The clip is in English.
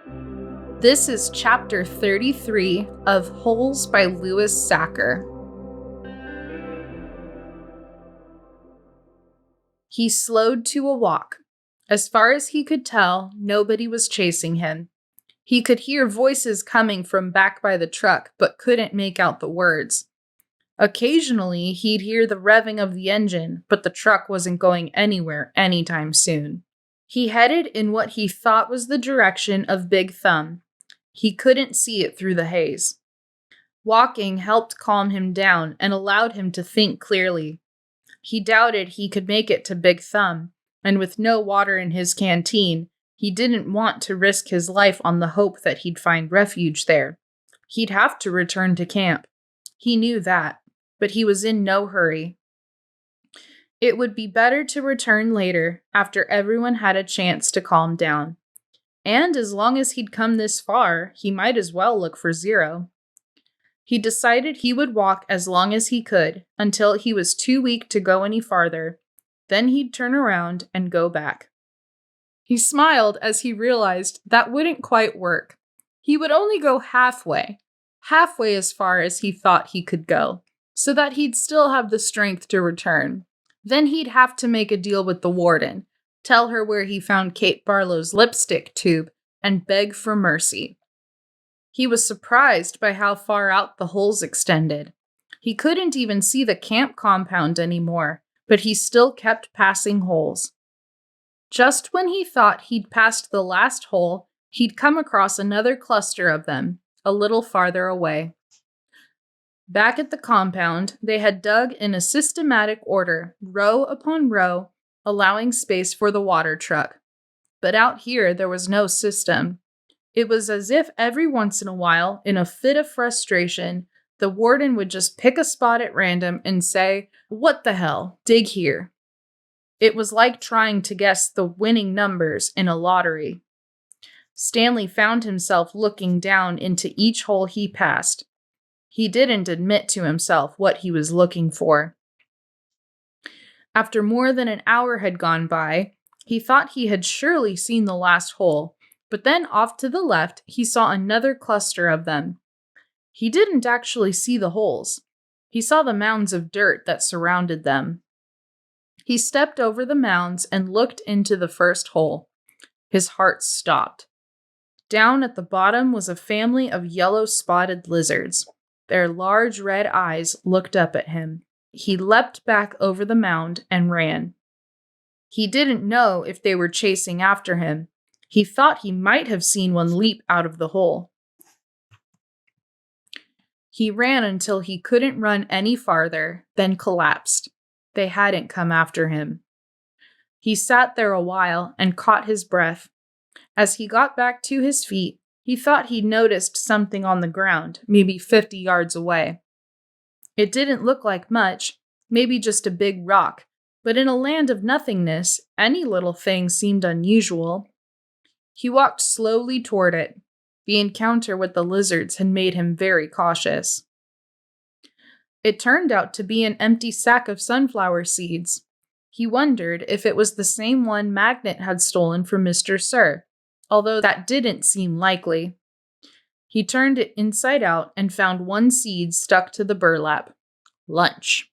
This is chapter 33 of Holes by Louis Sachar. He slowed to a walk. As far as he could tell, nobody was chasing him. He could hear voices coming from back by the truck, but couldn't make out the words. Occasionally, he'd hear the revving of the engine, but the truck wasn't going anywhere anytime soon. He headed in what he thought was the direction of Big Thumb. He couldn't see it through the haze. Walking helped calm him down and allowed him to think clearly. He doubted he could make it to Big Thumb, and with no water in his canteen, he didn't want to risk his life on the hope that he'd find refuge there. He'd have to return to camp. He knew that, but he was in no hurry. It would be better to return later, after everyone had a chance to calm down. And as long as he'd come this far, he might as well look for Zero. He decided he would walk as long as he could, until he was too weak to go any farther. Then he'd turn around and go back. He smiled as he realized that wouldn't quite work. He would only go halfway as far as he thought he could go, so that he'd still have the strength to return. Then he'd have to make a deal with the warden, tell her where he found Kate Barlow's lipstick tube, and beg for mercy. He was surprised by how far out the holes extended. He couldn't even see the camp compound anymore, but he still kept passing holes. Just when he thought he'd passed the last hole, he'd come across another cluster of them, a little farther away. Back at the compound, they had dug in a systematic order, row upon row, allowing space for the water truck. But out here, there was no system. It was as if every once in a while, in a fit of frustration, the warden would just pick a spot at random and say, "What the hell? Dig here." It was like trying to guess the winning numbers in a lottery. Stanley found himself looking down into each hole he passed. He didn't admit to himself what he was looking for. After more than an hour had gone by, he thought he had surely seen the last hole, but then off to the left, he saw another cluster of them. He didn't actually see the holes. He saw the mounds of dirt that surrounded them. He stepped over the mounds and looked into the first hole. His heart stopped. Down at the bottom was a family of yellow spotted lizards. Their large red eyes looked up at him. He leapt back over the mound and ran. He didn't know if they were chasing after him. He thought he might have seen one leap out of the hole. He ran until he couldn't run any farther, then collapsed. They hadn't come after him. He sat there a while and caught his breath. As he got back to his feet, he thought he'd noticed something on the ground, maybe 50 yards away. It didn't look like much, maybe just a big rock, but in a land of nothingness, any little thing seemed unusual. He walked slowly toward it. The encounter with the lizards had made him very cautious. It turned out to be an empty sack of sunflower seeds. He wondered if it was the same one Magnet had stolen from Mr. Sir, although that didn't seem likely. He turned it inside out and found one seed stuck to the burlap. Lunch.